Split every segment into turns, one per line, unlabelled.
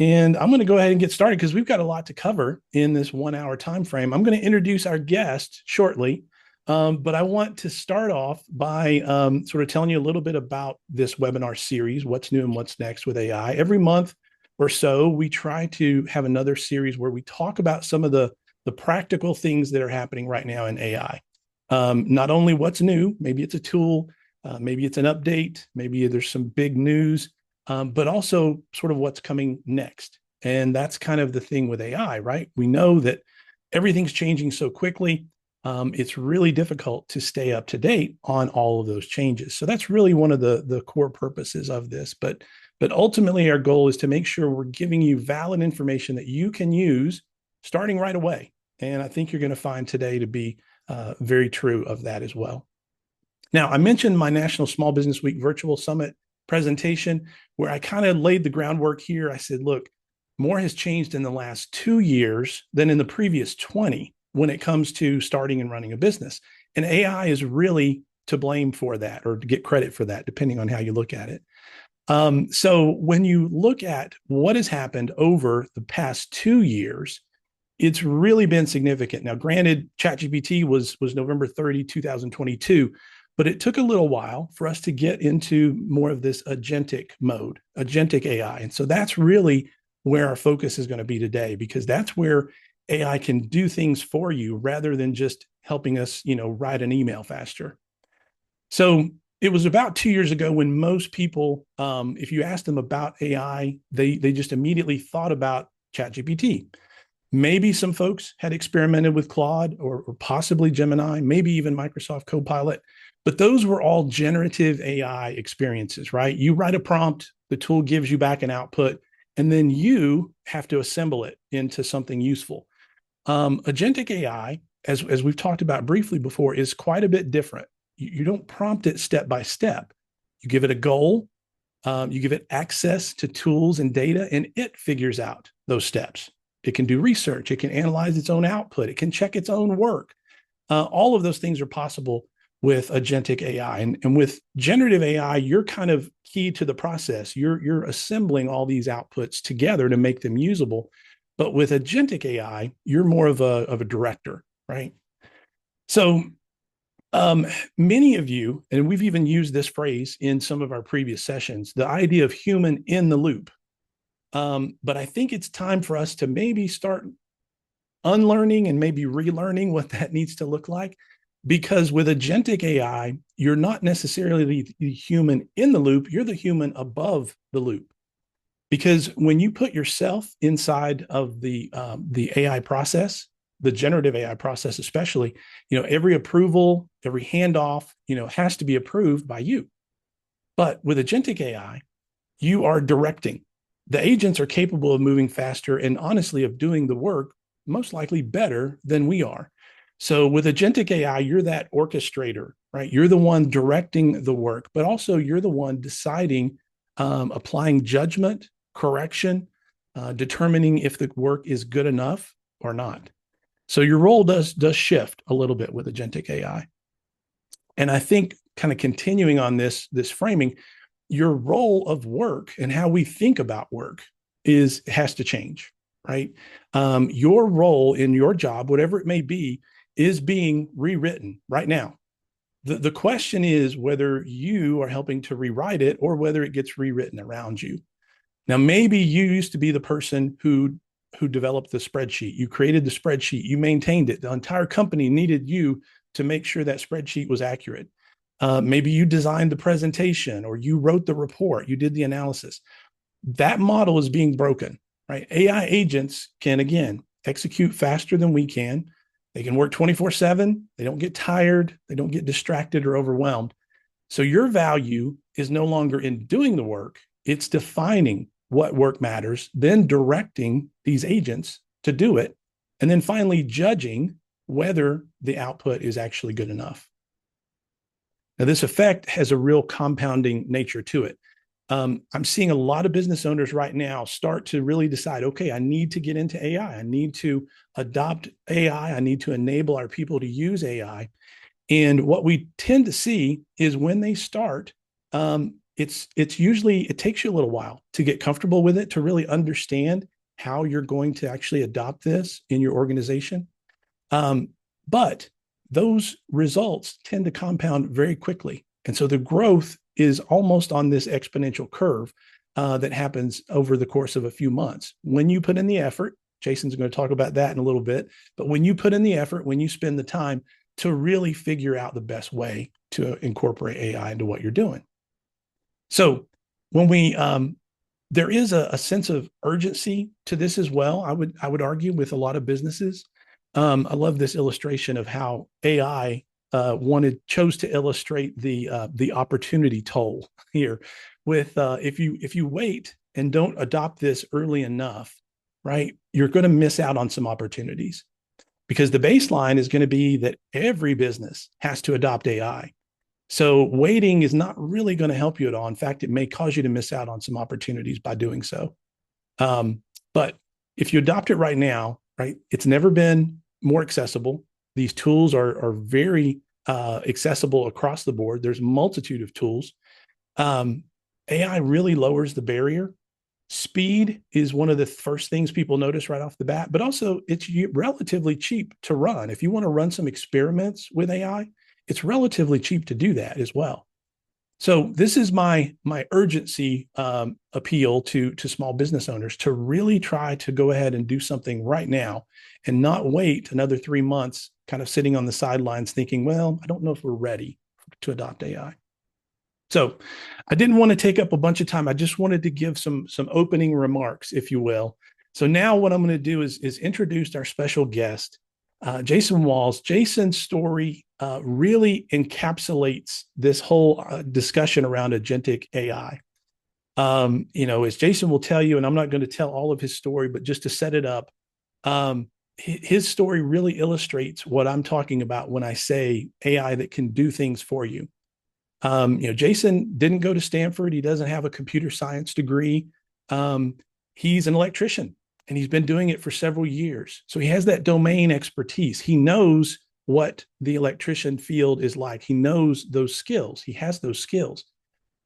And I'm going to go ahead and get started because we've got a lot to cover in this 1 hour time frame. I'm going to introduce our guest shortly, but I want to start off by sort of telling you a little bit about this webinar series, what's new and what's next with AI. Every month or so, we try to have another series where we talk about some of the practical things that are happening right now in AI. Not only what's new, maybe it's a tool, maybe it's an update, maybe there's some big news, but also sort of what's coming next. And that's kind of the thing with AI, right? We know that everything's changing so quickly. It's really difficult to stay up to date on all of those changes. So that's really one of the core purposes of this. But ultimately, our goal is to make sure we're giving you valid information that you can use starting right away. And I think you're going to find today to be very true of that as well. Now, I mentioned my National Small Business Week Virtual Summit presentation where I kind of laid the groundwork here. I said, look, more has changed in the last 2 years than in the previous 20 when it comes to starting and running a business. And AI is really to blame for that, or to get credit for that, depending on how you look at it. So when you look at what has happened over the past 2 years, it's really been significant. Now, granted, ChatGPT was November 30, 2022, but it took a little while for us to get into more of this agentic mode, agentic AI. And so that's really where our focus is going to be today, because that's where AI can do things for you rather than just helping us, write an email faster. So it was about 2 years ago when most people, if you asked them about AI, they just immediately thought about ChatGPT. Maybe some folks had experimented with Claude or possibly Gemini, maybe even Microsoft Copilot, but those were all generative AI experiences, right? You write a prompt, the tool gives you back an output, and then you have to assemble it into something useful. Agentic AI, as we've talked about briefly before, is quite a bit different. You don't prompt it step by step. You give it a goal, you give it access to tools and data, and it figures out those steps. It can do research. It can analyze its own output. It can check its own work. All of those things are possible with agentic AI. And with generative AI, you're kind of key to the process. You're assembling all these outputs together to make them usable. But with agentic AI, you're more of a director, right? So many of you, and we've even used this phrase in some of our previous sessions, the idea of human in the loop. But I think it's time for us to maybe start unlearning and maybe relearning what that needs to look like. Because with agentic AI, you're not necessarily the human in the loop, you're the human above the loop. Because when you put yourself inside of the AI process, the generative AI process especially, every approval, every handoff, has to be approved by you. But with agentic AI, you are directing. The agents are capable of moving faster and honestly of doing the work most likely better than we are. So with agentic AI, you're that orchestrator, right? You're the one directing the work, but also you're the one deciding, applying judgment, correction, determining if the work is good enough or not. So your role does shift a little bit with agentic AI. And I think kind of continuing on this framing, your role of work and how we think about work has to change, right? Your role in your job, whatever it may be, is being rewritten right now. The question is whether you are helping to rewrite it or whether it gets rewritten around you. Now, maybe you used to be the person who developed the spreadsheet. You created the spreadsheet, you maintained it. The entire company needed you to make sure that spreadsheet was accurate. Maybe you designed the presentation or you wrote the report, you did the analysis. That model is being broken, right? AI agents can, again, execute faster than we can. They can work 24/7. They don't get tired. They don't get distracted or overwhelmed. So your value is no longer in doing the work. It's defining what work matters, then directing these agents to do it, and then finally judging whether the output is actually good enough. Now, this effect has a real compounding nature to it. I'm seeing a lot of business owners right now start to really decide, okay, I need to get into AI. I need to adopt AI. I need to enable our people to use AI. And what we tend to see is when they start, it's usually, it takes you a little while to get comfortable with it, to really understand how you're going to actually adopt this in your organization. But those results tend to compound very quickly. And so the growth is almost on this exponential curve that happens over the course of a few months. When you put in the effort, Jason's going to talk about that in a little bit, but when you put in the effort, when you spend the time to really figure out the best way to incorporate AI into what you're doing. So when we, there is a sense of urgency to this as well. I would argue with a lot of businesses. I love this illustration of how AI chose to illustrate the opportunity toll here. With if you wait and don't adopt this early enough, right, you're going to miss out on some opportunities, because the baseline is going to be that every business has to adopt AI. So waiting is not really going to help you at all. In fact, it may cause you to miss out on some opportunities by doing so. But if you adopt it right now, right, it's never been more accessible. These tools are very accessible across the board. There's a multitude of tools. AI really lowers the barrier. Speed is one of the first things people notice right off the bat, but also it's relatively cheap to run. If you want to run some experiments with AI, it's relatively cheap to do that as well. So this is my urgency appeal to small business owners, to really try to go ahead and do something right now and not wait another 3 months kind of sitting on the sidelines thinking, well, I don't know if we're ready to adopt AI. So I didn't want to take up a bunch of time. I just wanted to give some opening remarks, if you will. So now what I'm going to do is introduce our special guest, Jason Walls. Jason's story really encapsulates this whole discussion around agentic AI. As Jason will tell you, and I'm not going to tell all of his story, but just to set it up, his story really illustrates what I'm talking about when I say AI that can do things for you. Jason didn't go to Stanford. He doesn't have a computer science degree. He's an electrician, and he's been doing it for several years. So he has that domain expertise. He knows what the electrician field is like. He knows those skills. He has those skills.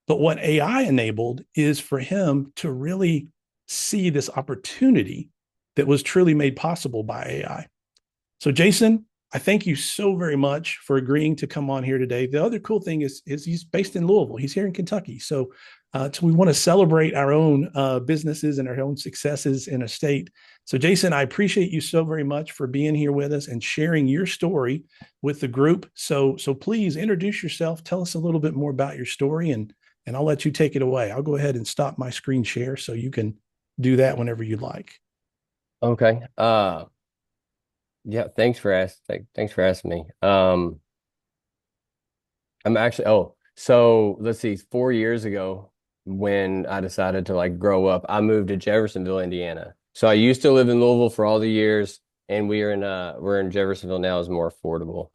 But what AI enabled is for him to really see this opportunity that was truly made possible by AI. So Jason, I thank you so very much for agreeing to come on here today. The other cool thing is he's based in Louisville. He's here in Kentucky. So we want to celebrate our own businesses and our own successes in a state. So Jason, I appreciate you so very much for being here with us and sharing your story with the group. So please introduce yourself. Tell us a little bit more about your story, and I'll let you take it away. I'll go ahead and stop my screen share so you can do that whenever you'd like.
Okay. Yeah, thanks for asking me. I'm actually so let's see, 4 years ago when I decided to like grow up, I moved to Jeffersonville, Indiana. So I used to live in Louisville for all the years, and we're in Jeffersonville now. Is more affordable.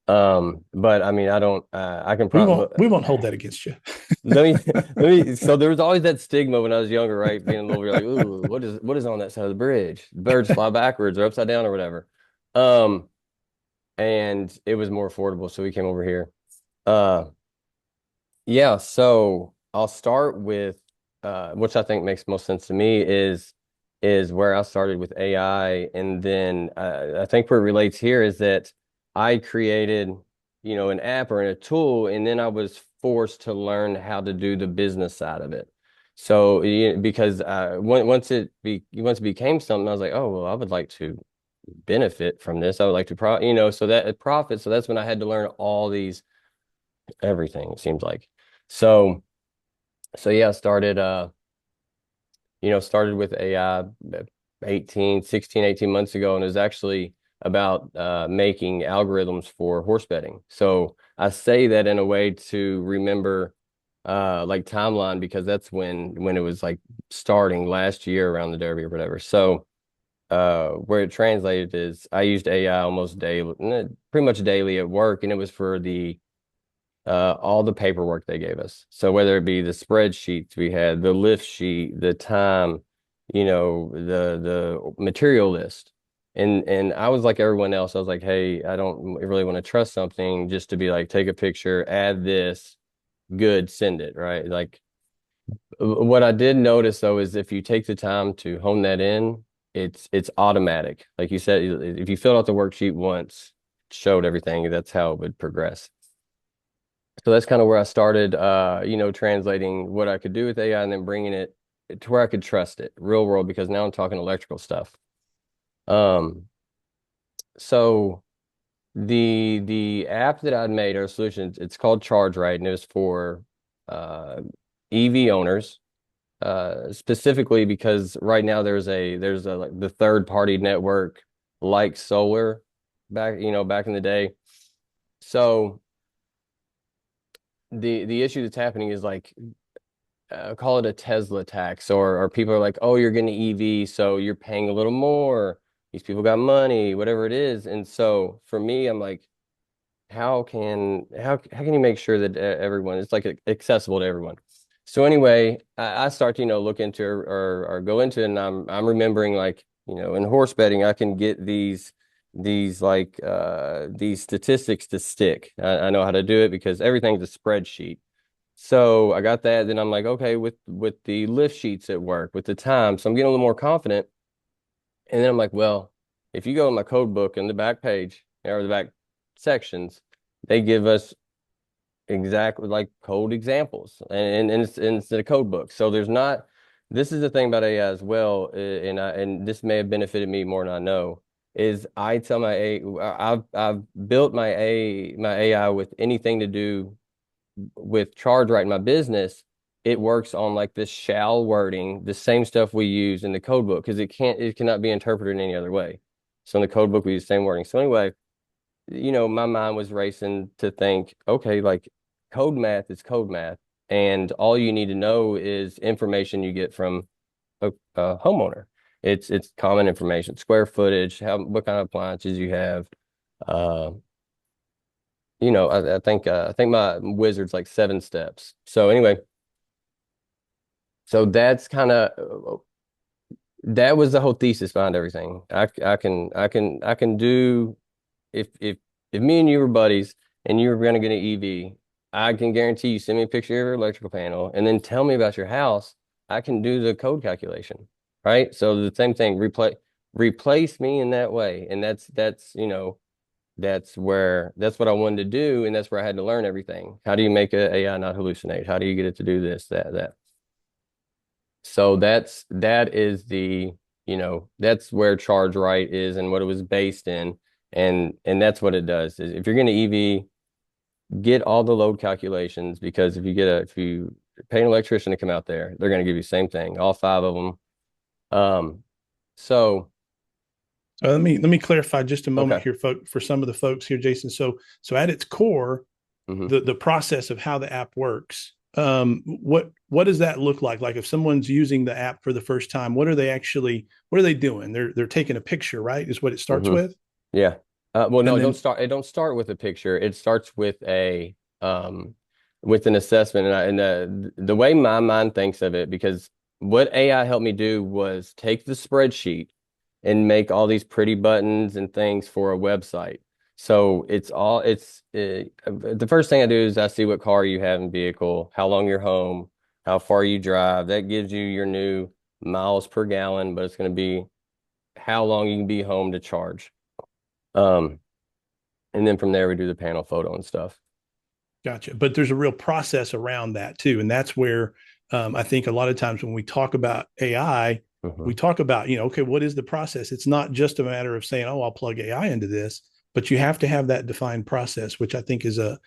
But I mean, I don't I can probably
We won't hold that against you.
let me let me so there was always that stigma when I was younger, right? Being a little bit like, ooh, what is on that side of the bridge? Birds fly backwards or upside down or whatever. Um, and it was more affordable, so we came over here. Uh, yeah, so I'll start with which I think makes most sense to me is where I started with AI, and then I think where it relates here is that I created, an app or a tool, and then I was forced to learn how to do the business side of it. So because once it became something, I was like, oh well, I would like to benefit from this. I would like to so that profit. So that's when I had to learn all these everything, it seems like. So yeah, started with AI 18 months ago, and it was actually about making algorithms for horse betting. So I say that in a way to remember like timeline, because that's when it was like starting last year around the Derby or whatever. So where it translated is I used AI almost daily, pretty much daily at work, and it was for the all the paperwork they gave us. So whether it be the spreadsheets we had, the lift sheet, the time, the material list. And I was like everyone else. I was like, hey, I don't really want to trust something just to be like, take a picture, add this, good, send it, right? Like What I did notice though is if you take the time to hone that in, it's automatic. Like you said, if you filled out the worksheet once, showed everything, that's how it would progress. So that's kind of where I started, translating what I could do with AI and then bringing it to where I could trust it, real world, because now I'm talking electrical stuff. Um, so the app that I'd made or solution, it's called ChargeRight, and it was for uh, EV owners, specifically because right now there's a like the third party network like solar back in the day. So the issue that's happening is like call it a Tesla tax, or people are like, oh, you're getting an EV, so you're paying a little more. These people got money, whatever it is. And so for me, I'm like, how can you make sure that everyone it's like accessible to everyone? So anyway, I start to look into or go into it, and I'm remembering like in horse betting I can get these statistics to stick. I know how to do it because everything's a spreadsheet. So I got that. Then I'm like, okay, with the lift sheets at work, with the time, so I'm getting a little more confident. And then I'm like, well, if you go in my code book in the back page or the back sections, they give us exactly like code examples, and it's the code book. So there's not. This is the thing about AI as well, and this may have benefited me more than I know. Is I tell my I've built my AI with anything to do with ChargeRight in my business, it works on like this shall wording, the same stuff we use in the code book because it cannot be interpreted in any other way. So in the code book we use the same wording. So anyway, my mind was racing to think, okay, like code math is code math, and all you need to know is information you get from a homeowner. It's common information, square footage, what kind of appliances you have. Uh, I think my wizard's like 7 steps. So anyway, so that was the whole thesis behind everything. I can do if me and you were buddies and you were gonna get an EV, I can guarantee you send me a picture of your electrical panel and then tell me about your house. I can do the code calculation, right? So the same thing, replace me in that way, and that's what I wanted to do, and that's where I had to learn everything. How do you make a AI not hallucinate? How do you get it to do this, that? So that's where ChargeRight is and what it was based in, and that's what it does. Is if you're going to EV, get all the load calculations because if you pay an electrician to come out there, they're going to give you the same thing, all 5 of them. So
Let me clarify just a moment
okay.
here, for some of the folks here, Jason. So at its core,
Hmm.
the process of how the app works, what does that look like? Like if someone's using the app for the first time, what are they doing? They're taking a picture, right? Is what it starts
Hmm.
with,
Yeah. Well, no,
and then
it don't start with a picture. It starts with an assessment, and the way my mind thinks of it, because what AI helped me do was take the spreadsheet and make all these pretty buttons and things for a website. So the first thing I do is I see what car you have in vehicle, how long you're home, how far you drive. That gives you your new miles per gallon, but it's going to be how long you can be home to charge. Um, and then from there we do the panel photo and stuff.
gotcha. But there's a real process around that too, and that's where I think a lot of times when we talk about AI,
Hmm.
we talk about okay, what is the process? It's not just a matter of saying, oh, I'll plug AI into this, but you have to have that defined process, which I think is a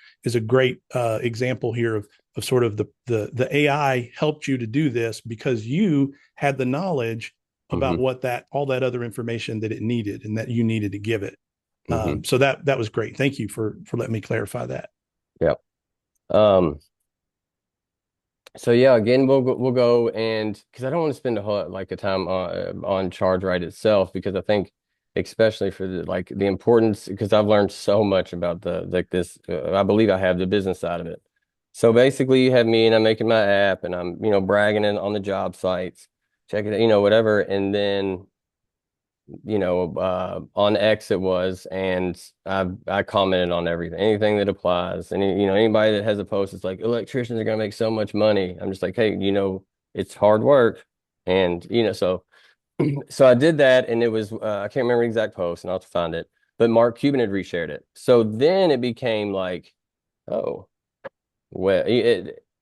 great example here of sort of the AI helped you to do this because you had the knowledge about
Hmm.
what that all that other information that it needed and that you needed to give it.
Hmm.
So that was great. Thank you for letting me clarify that.
Yeah. Um, so yeah, again, we'll go and because I don't want to spend a whole like a time on ChargeRight itself because I think especially for the importance because I've learned so much about the like this I believe I have the business side of it. So basically you have me and I'm making my app and I'm bragging it on the job sites, checking it, whatever, and then on X it was, and I commented on everything, anything that applies. And anybody that has a post, it's like electricians are gonna make so much money. I'm just like, hey, it's hard work. And so I did that, and it was I can't remember the exact post, and I'll have to find it. But Mark Cuban had reshared it. So then it became like, oh, well,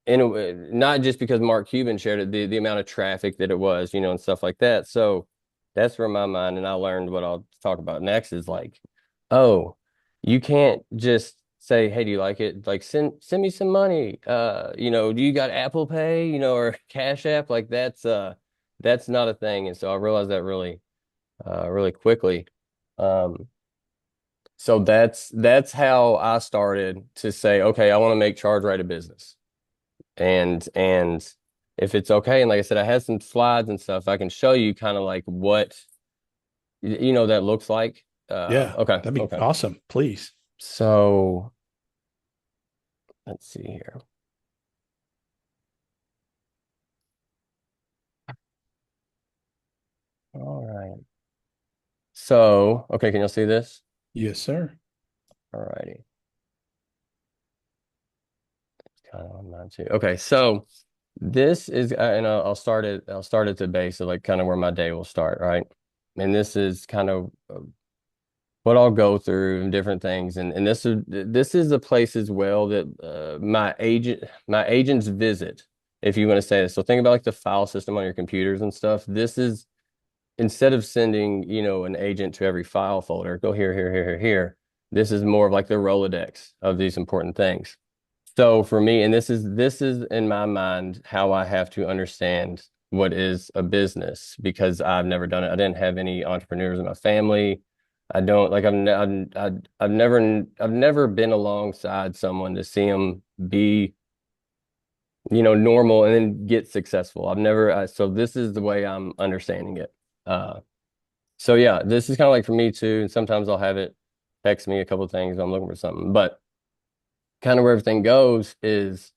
not just because Mark Cuban shared it, the amount of traffic that it was, and stuff like that. So that's where my mind, and I learned what I'll talk about next is like, oh, you can't just say, hey, do you like it? Like send me some money. Do you got Apple Pay, or Cash App? Like that's not a thing. And so I realized that really quickly. Um, so that's how I started to say, okay, I want to make ChargeRight a business. And if it's okay, and like I said, I had some slides and stuff, I can show you kind of like what that looks like.
Yeah,
Okay,
that'd be
okay.
awesome. Please.
So let's see here. All right. So, okay, can you see this?
Yes, sir.
All righty. It's kind of on mine too. Okay, so this is, and I'll start at the base of like kind of where my day will start, right? And this is kind of what I'll go through and different things. And this is a place as well that my agents visit, if you want to say this. So think about like the file system on your computers and stuff. This is instead of sending, an agent to every file folder, go here, here, here, here, here. This is more of like the Rolodex of these important things. So for me, and this is in my mind how I have to understand what is a business because I've never done it. I didn't have any entrepreneurs in my family. I don't like I've never been alongside someone to see them be, normal and then get successful. So this is the way I'm understanding it. Uh, so yeah, this is kind of like for me too. And sometimes I'll have it text me a couple of things. I'm looking for something, but kind of where everything goes is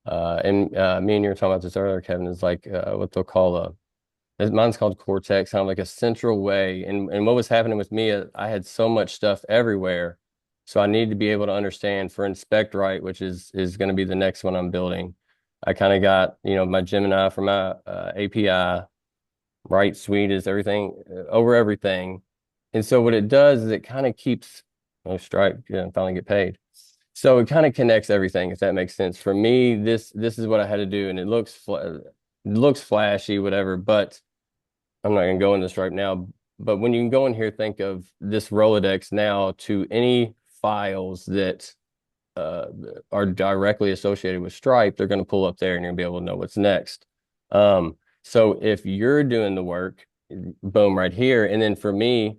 and me and you were talking about this earlier, Kevin, is like what they'll call mine's called Cortex, kind of like a central way. And what was happening with me, I had so much stuff everywhere. So I need to be able to understand for Inspect Right, which is going to be the next one I'm building. I kind of got, my Gemini for my API, Right Suite is everything over everything. And so what it does is it kind of keeps, oh, Stripe, yeah, finally get paid. So it kind of connects everything, if that makes sense. For me, this is what I had to do, and it looks flashy, whatever. But I'm not gonna go into this right now. But when you can go in here, think of this Rolodex now to any files that uh, are directly associated with Stripe, they're gonna pull up there, and you're gonna be able to know what's next. So if you're doing the work, boom, right here. And then for me,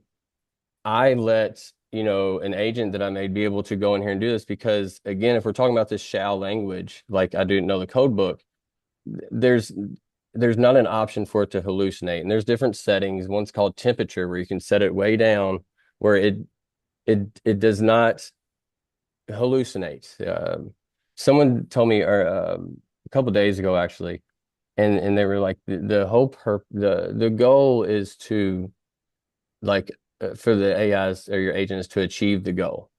I let, an agent that I made be able to go in here and do this because again, if we're talking about this shall language, like I do know the code book, there's there's not an option for it to hallucinate. And there's different settings. One's called temperature where you can set it way down where it does not hallucinate. Someone told me a couple of days ago actually, and they were like the whole the goal is to like for the AIs or your agents to achieve the goal.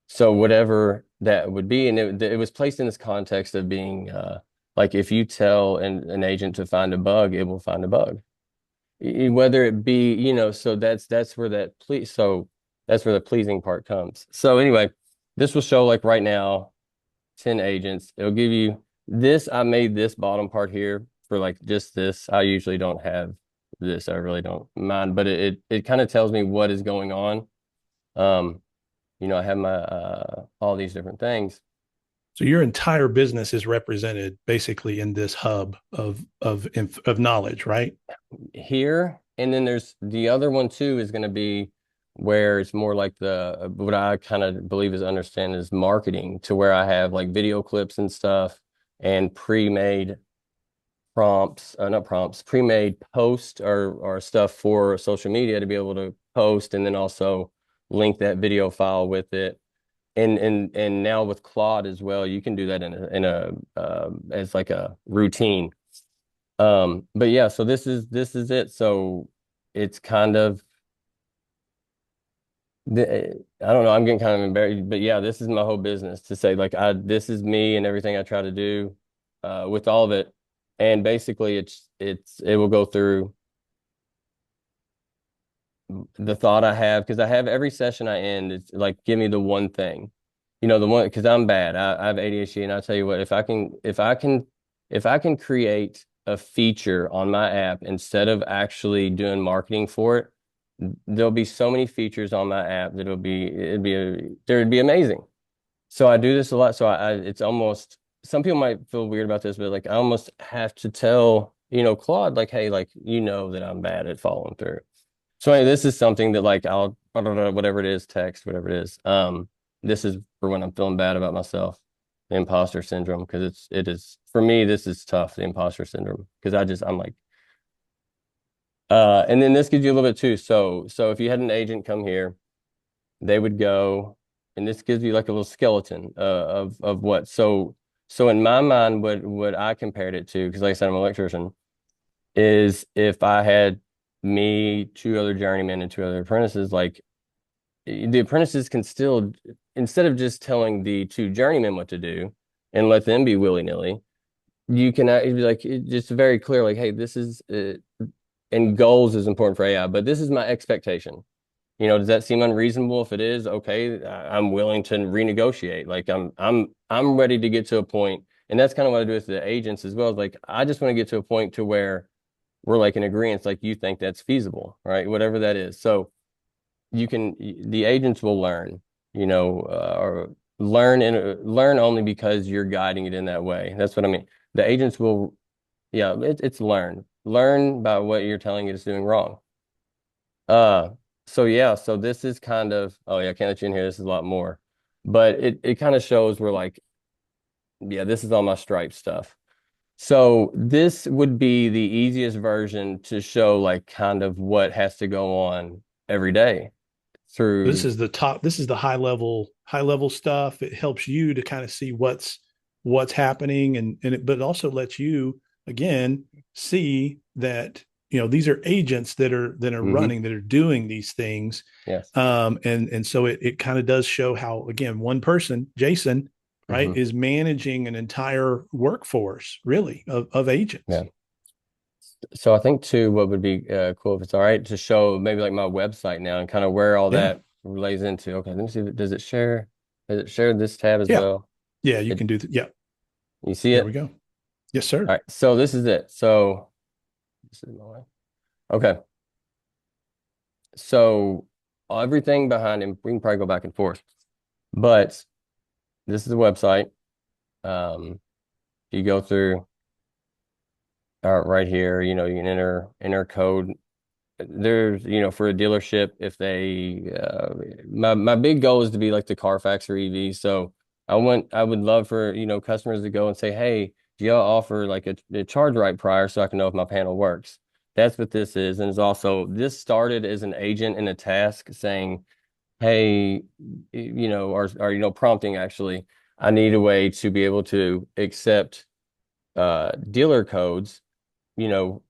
So whatever that would be, and it was placed in this context of being like if you tell an agent to find a bug, it will find a bug. Whether it be, so that's where that's where the pleasing part comes. So anyway, this will show like right now 10 agents. It'll give you this. I made this bottom part here for like just this. I usually don't have this. I really don't mind, but it kind of tells me what is going on. Um, I have my all these different things
So your entire business is represented basically in this hub of knowledge, right?
here. And then there's the other one too is going to be where it's more like what I kind of believe is understand is marketing to where I have like video clips and stuff and pre-made prompts, not prompts, pre-made posts or stuff for social media to be able to post and then also link that video file with it. And now with Claude as well, you can do that in a as like a routine. But yeah, so this is it. So it's kind of I don't know. I'm getting kind of embarrassed, but yeah, this is my whole business to say like this is me and everything I try to do with all of it. And basically it will go through the thought I have because I have every session I end, it's like give me the one thing. The one because I'm bad. I have ADHD and I'll tell you what, if I can create a feature on my app instead of actually doing marketing for it, there'll be so many features on my app that it'd be amazing. So I do this a lot. So it's almost some people might feel weird about this, but like I almost have to tell, Claude, like, hey, like that I'm bad at following through. So anyway, this is something that like I'll whatever it is, text, whatever it is. This is for when I'm feeling bad about myself, the imposter syndrome, because it is for me, this is tough, the imposter syndrome. Because I'm like, and then this gives you a little bit too. So if you had an agent come here, they would go, and this gives you like a little skeleton of what. So in my mind, what I compared it to, because like I said, I'm an electrician, is if I had me, two other journeymen, and two other apprentices, like the apprentices can still, instead of just telling the two journeymen what to do and let them be willy-nilly, you can be like, just very clear, like, hey, this is, and goals is important for AI, but this is my expectation. Does that seem unreasonable? If it is, okay, I'm willing to renegotiate. Like I'm ready to get to a point, and that's kind of what I do with the agents as well. Is like I just want to get to a point to where we're like in agreement, like you think that's feasible, right? Whatever that is. So the agents will learn, or learn only because you're guiding it in that way. That's what I mean. The agents will, yeah, it's learn by what you're telling it is doing wrong. Uh, so yeah, so this is kind of, oh yeah, I can't let you in here. This is a lot more, but it kind of shows where like, yeah, this is all my Stripe stuff. So this would be the easiest version to show like kind of what has to go on every day
This
through,
is the top. This is the high level stuff. It helps you to kind of see what's happening, but it also lets you again see that these are agents that are
hmm
running, that are doing these things.
yes.
And so it kind of does show how, again, one person, Jason, right,
hmm
is managing an entire workforce really of
Yeah.
agents.
So I think too, what would be cool if it's all right to show maybe like my website now and kind of where all
Yeah.
that relays into. Okay, let me see. Does it share this tab as
Yeah.
well?
Yeah. You
It,
can do yeah.
you see
There we
it?
go. Yes, sir.
All right. So this is it. So this is my way. Okay. So everything behind him, we can probably go back and forth, but this is the website. Um, you go through right here, you can enter code. There's, for a dealership, if they, my big goal is to be like the Carfax or EV. So I would love for, customers to go and say, hey, do y'all offer like a ChargeRight prior so I can know if my panel works? That's what this is. And it's also, this started as an agent in a task saying, hey, prompting actually, I need a way to be able to accept dealer codes, you know,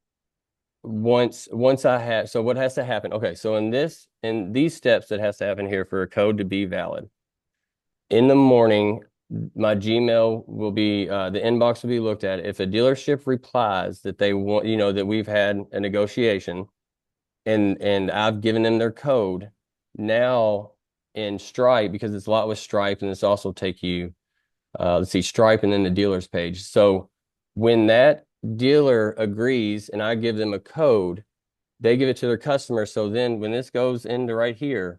once I have, so what has to happen? Okay, so in these steps that has to happen here for a code to be valid. In the morning, my Gmail will be the inbox will be looked at. If a dealership replies that they want, that we've had a negotiation and I've given them their code, now in Stripe, because it's a lot with Stripe and it's also take you let's see, Stripe and then the dealer's page. So when that dealer agrees and I give them a code, they give it to their customer. So then when this goes into right here,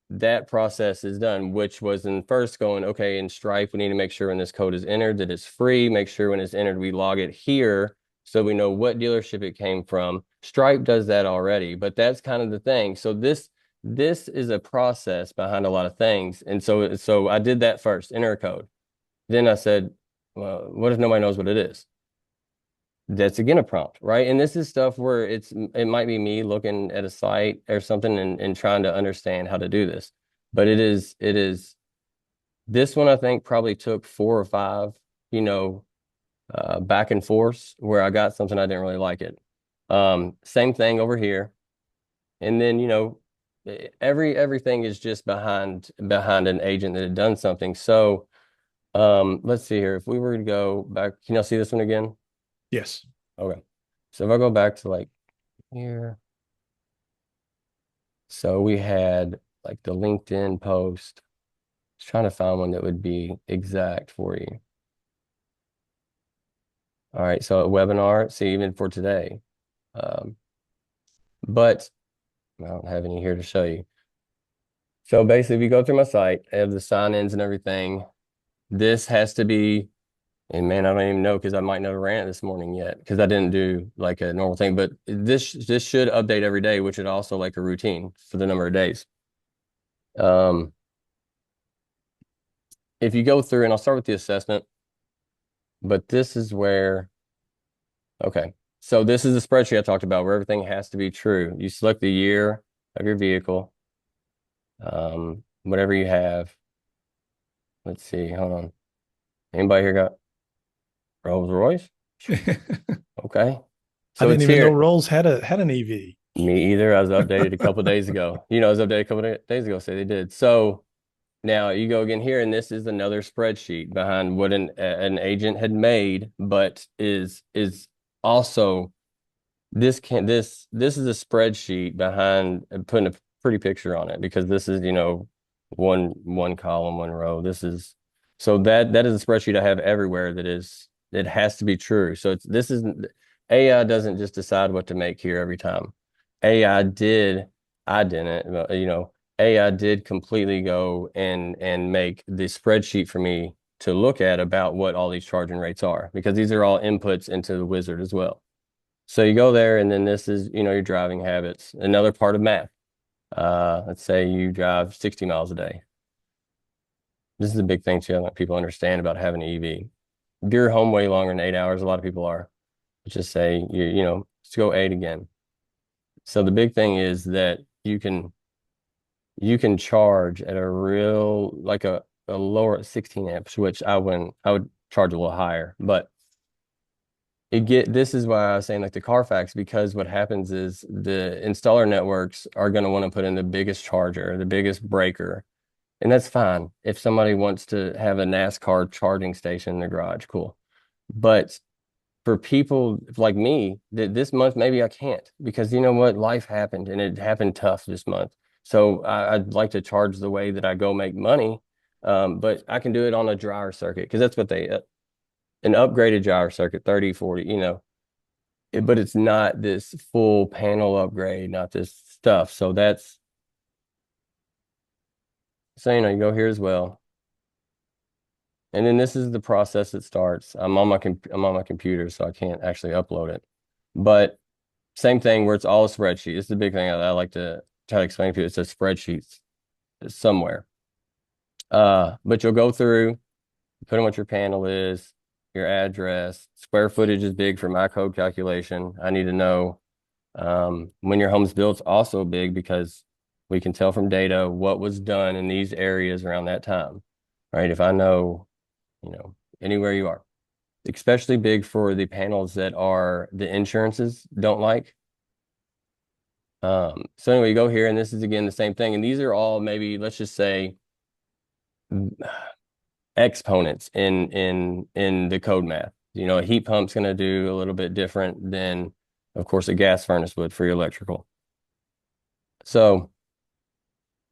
that process is done, which was in first going, okay, in Stripe, we need to make sure when this code is entered that it's free. Make sure when it's entered, we log it here so we know what dealership it came from. Stripe does that already, but that's kind of the thing. So this is a process behind a lot of things. And so I did that first, enter a code. Then I said, well, what if nobody knows what it is? That's again a prompt, right? And this is stuff where it might be me looking at a site or something and trying to understand how to do this. But it is this one I think probably took four or five, back and forth where I got something I didn't really like it. Same thing over here. And then, everything is just behind an agent that had done something. So let's see here. If we were to go back, can y'all see this one again?
Yes.
Okay. So if I go back to like here, so we had like the LinkedIn post. I was trying to find one that would be exact for you. All right, so a webinar, see, even for today. Um, but I don't have any here to show you. So basically, if you go through my site, I have the sign-ins and everything. This has to be, and man, I don't even know because I might not have ran it this morning yet because I didn't do like a normal thing. But this should update every day, which is also like a routine for the number of days. Um, if you go through, and I'll start with the assessment, but this is where, okay. So this is the spreadsheet I talked about where everything has to be true. You select the year of your vehicle, whatever you have. Let's see, hold on. Anybody here got Rolls Royce? Okay.
I
So
didn't
it's
even know
here.
Rolls had an EV.
Me either. I was updated a couple days ago. I was updated a couple of days ago, say they did. So now you go again here, and this is another spreadsheet behind what an agent had made, but is also this is a spreadsheet behind putting a pretty picture on it because this is, one column, one row. So that is a spreadsheet I have everywhere it has to be true. So this isn't AI doesn't just decide what to make here every time. AI did, I didn't, AI did completely go and make the spreadsheet for me to look at about what all these charging rates are because these are all inputs into the wizard as well. So you go there, and then this is, your driving habits. Another part of math. Let's say you drive 60 miles a day. This is a big thing too. I let people understand about having an EV. If you're home way longer than 8 hours, a lot of people are. Let's just say let's go 8 again. So the big thing is that you can charge at a real like a lower 16 amps, which I would charge a little higher, but this is why I was saying like the Carfax, because what happens is the installer networks are going to want to put in the biggest charger, the biggest breaker, and that's fine. If somebody wants to have a NASCAR charging station in their garage, cool. But for people like me, this month maybe I can't because you know what? Life happened and it happened tough this month. So I'd like to charge the way that I go make money, but I can do it on a dryer circuit because that's what an upgraded gyro circuit, 30, 40, but it's not this full panel upgrade, not this stuff. So you go here as well. And then this is the process that starts. I'm on my computer, so I can't actually upload it. But same thing where it's all a spreadsheet. This is the big thing I like to try to explain to you. It's a spreadsheet somewhere. But you'll go through, put in what your panel is, your address, square footage is big for my code calculation. I need to know when your home's built, also big because we can tell from data what was done in these areas around that time, right? If I know, anywhere you are, especially big for the panels that are the insurances don't like. So anyway, you go here, and this is again the same thing. And these are all maybe, let's just say, exponents in the code math. A heat pump's going to do a little bit different than, of course, a gas furnace would for your electrical. So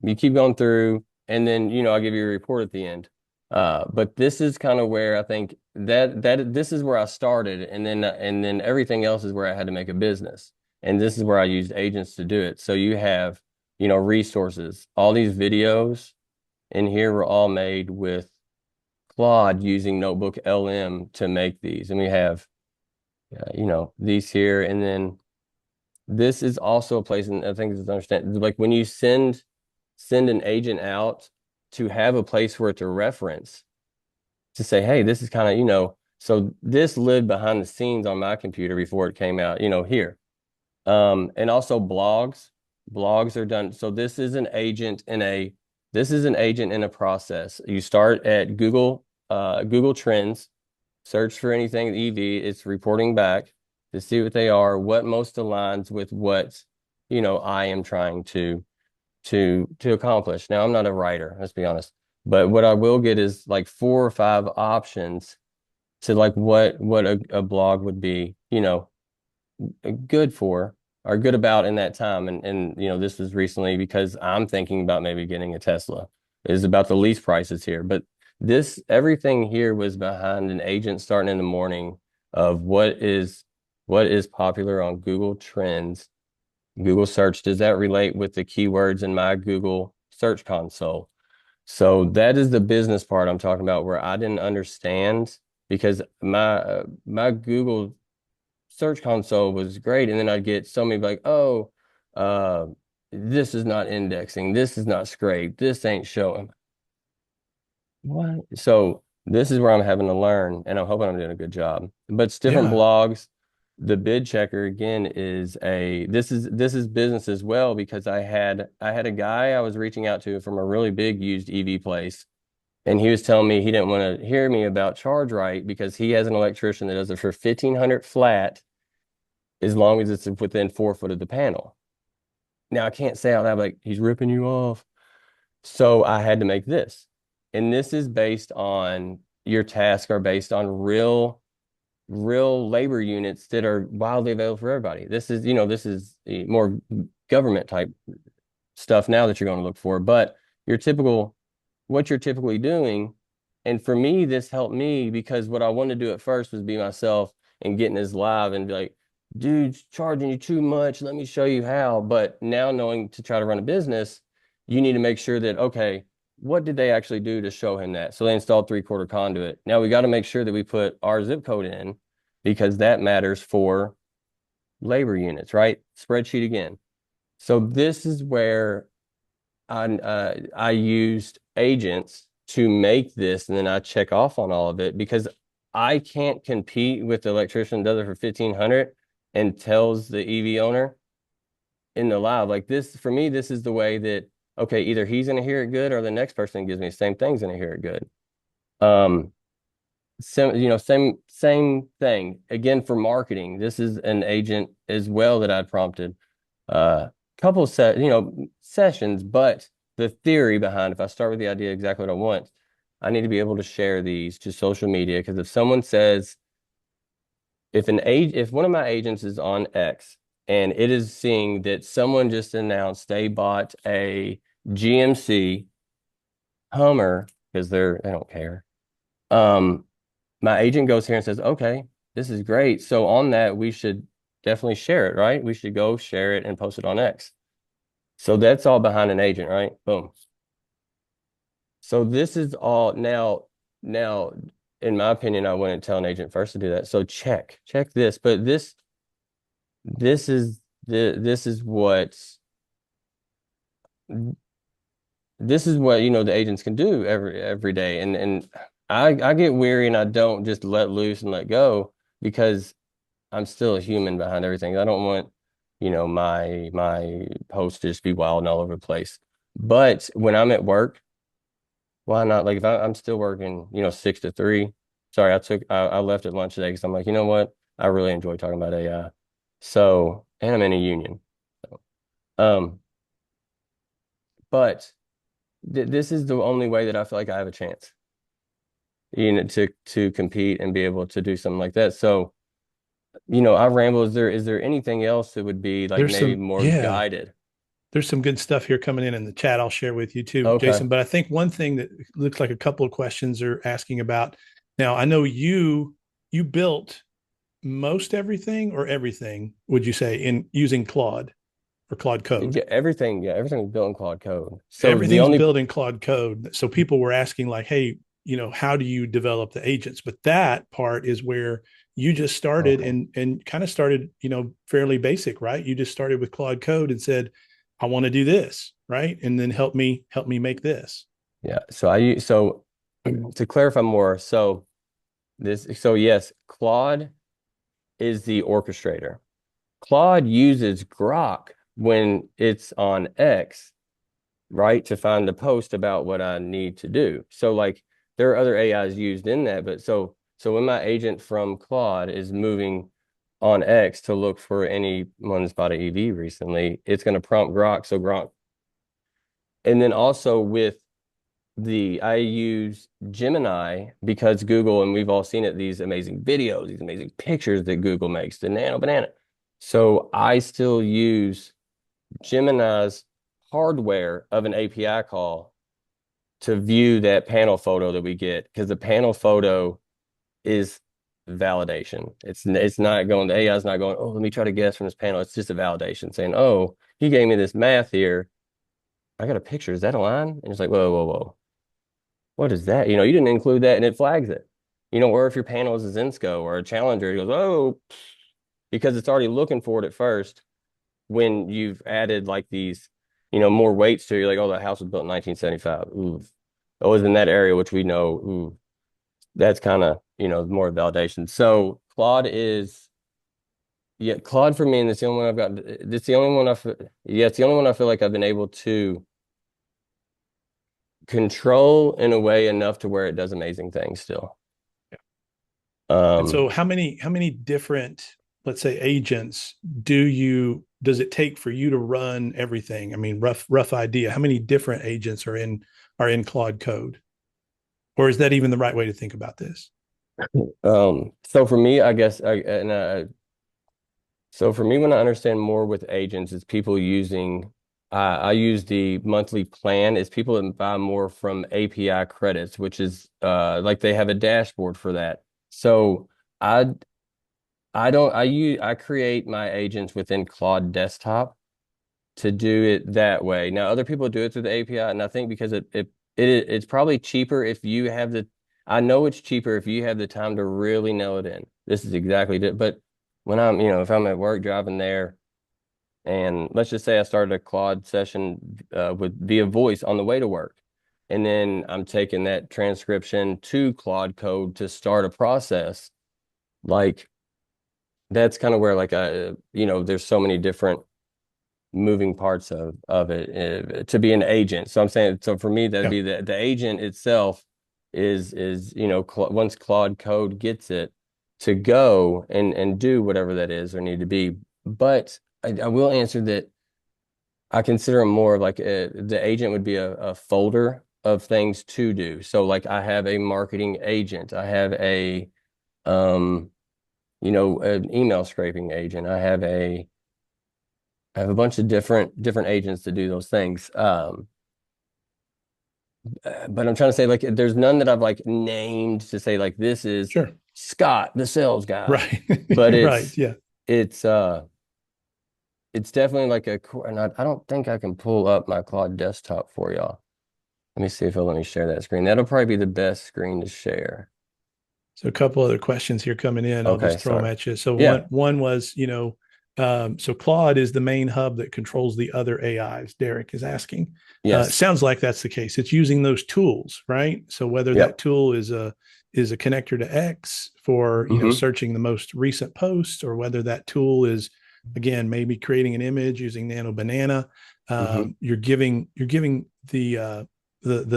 you keep going through, and then I'll give you a report at the end. But this is kind of where I think that this is where I started, and then everything else is where I had to make a business, and this is where I used agents to do it. So you have resources. All these videos in here were all made with Claude using Notebook LM to make these, and we have these here, and then this is also a place, and I think it's understand like when you send an agent out to have a place for it to reference to say, hey, this is kind of, so this lived behind the scenes on my computer before it came out, here. And also blogs are done. So this is an agent in a process. You start at Google Trends, search for anything EV, it's reporting back to see what they are, what most aligns with what, I am trying to to accomplish. Now, I'm not a writer, let's be honest, but what I will get is like 4 or 5 options to like what a blog would be, good for or good about in that time. And this was recently because I'm thinking about maybe getting a Tesla. It's about the lease prices here. But this everything here was behind an agent starting in the morning of what is popular on Google Trends, Google search. Does that relate with the keywords in my Google search console? So that is the business part I'm talking about where I didn't understand because my Google search console was great. And then I'd get so many like, oh, uh, this is not indexing. This is not scraped. This ain't showing. What? So this is where I'm having to learn, and I'm hoping I'm doing a good job. But it's different
Yeah.
blogs. The bid checker again is this is business as well because I had a guy I was reaching out to from a really big used EV place, and he was telling me he didn't want to hear me about ChargeRight because he has an electrician that does it for 1,500 flat as long as it's within 4 foot of the panel. Now I can't say out loud like he's ripping you off. So I had to make this. And this is based on your tasks are based on real labor units that are wildly available for everybody. This is more government type stuff now that you're going to look for, but your typical what you're typically doing. And for me, this helped me because what I wanted to do at first was be myself and getting this live and be like, dude's charging you too much. Let me show you how. But now knowing to try to run a business, you need to make sure that, okay, what did they actually do to show him that? So they installed 3/4 conduit. Now we got to make sure that we put our zip code in because that matters for labor units, right? Spreadsheet again. So this is where I used agents to make this, and then I check off on all of it because I can't compete with the electrician that does it for 1,500 and tells the EV owner in the live like this. For me, this is the way that okay, either he's going to hear it good or the next person that gives me the same thing's going to hear it good. Um, same thing again for marketing. This is an agent as well that I prompted couple sessions, but the theory behind if I start with the idea exactly what I want, I need to be able to share these to social media because if someone says if one of my agents is on X and it is seeing that someone just announced they bought a GMC Hummer because they don't care. Um, my agent goes here and says, okay, this is great. So on that, we should definitely share it, right? We should go share it and post it on X. So that's all behind an agent, right? Boom. So this is all now, in my opinion, I wouldn't tell an agent first to do that. So check this, but this is this is what the agents can do every day. And I get weary and I don't just let loose and let go because I'm still a human behind everything. I don't want, my posts to just be wild and all over the place. But when I'm at work, why not? Like if I'm still working, 6 to 3. Sorry, I left at lunch today because I'm like, you know what? I really enjoy talking about AI. So, and I'm in a union. So, but this is the only way that I feel like I have a chance, to compete and be able to do something like that. So, I ramble. Is there anything else that would be like
There's
maybe
some,
more
yeah,
guided?
there's some good stuff here coming in the chat. I'll share with you too,
Okay.
Jason. But I think one thing that looks like a couple of questions are asking about. Now, I know you built most everything or everything, would you say, in using Claude or Claude Code?
Yeah, everything was built in Claude Code. So the
Everything's
only
built in Claude Code. So people were asking, like, hey, how do you develop the agents? But that part is where you just started
okay.
and kind of started, fairly basic, right? You just started with Claude Code and said, I want to do this, right? And then help me make this.
Yeah. So to clarify more, so yes, Claude is the orchestrator. Claude uses Grok when it's on X, right, to find the post about what I need to do. So like there are other AIs used in that, but so when my agent from Claude is moving on X to look for anyone that's bought an EV recently, it's going to prompt Grok. So And then also with I use Gemini because Google, and we've all seen it, these amazing videos, these amazing pictures that Google makes, the nano banana. So I still use Gemini's hardware of an API call to view that panel photo that we get, because the panel photo is validation. It's not going, the AI is not going, oh, let me try to guess from this panel. It's just a validation saying, oh, he gave me this math here. I got a picture. Is that a line? And it's like, whoa, whoa, whoa. What is that? You didn't include that, and it flags it. Or if your panel is a Zinsco or a Challenger, it goes, oh, because it's already looking for it at first. When you've added like these, more weights to it, you're like, oh, that house was built in 1975. Ooh. It was in that area, which we know, ooh, that's kind of, more validation. So Claude for me, and it's the only one I've got. It's the only one it's the only one I feel like I've been able to control in a way enough to where it does amazing things still.
And so how many different, let's say, agents does it take for you to run everything? I mean, rough idea. How many different agents are in Claude code? Or is that even the right way to think about this?
So for me, I guess, so for me, when I understand more with agents, it's people using, I use the monthly plan. It's people that buy more from API credits, which is like they have a dashboard for that. So I I create my agents within Claude Desktop to do it that way. Now, other people do it through the API, and I think because it's probably cheaper if you have I know it's cheaper if you have the time to really nail it in. This is exactly it. But when if I'm at work driving there, and let's just say I started a Claude session with via voice on the way to work, and then I'm taking that transcription to Claude Code to start a process, like that's kind of where like there's so many different moving parts of it to be an agent. So I'm saying, so for me, that'd
Yeah.
be the agent itself is once Claude Code gets it to go and do whatever that is or need to be. But I will answer that I consider them more of like the agent would be a folder of things to do. So like I have a marketing agent, I have um an email scraping agent, I have a bunch of different agents to do those things. But I'm trying to say, like, there's none that I've like named to say like this is
Sure.
Scott, the sales guy.
Right.
But
Right. Yeah.
it's it's definitely like and I don't think I can pull up my Claude desktop for y'all. Let me see if it'll let me share that screen. That'll probably be the best screen to share.
So a couple other questions here coming in. I'll
Okay,
just throw them
sorry.
at you. So
Yeah.
one was, so Claude is the main hub that controls the other AIs. Derek is asking.
Yes.
Sounds like that's the case. It's using those tools, right? So whether that
Yep.
tool is a connector to X for
Hmm.
searching the most recent post, or whether that tool is, again, maybe creating an image using Nano Banana.
Hmm.
You're giving the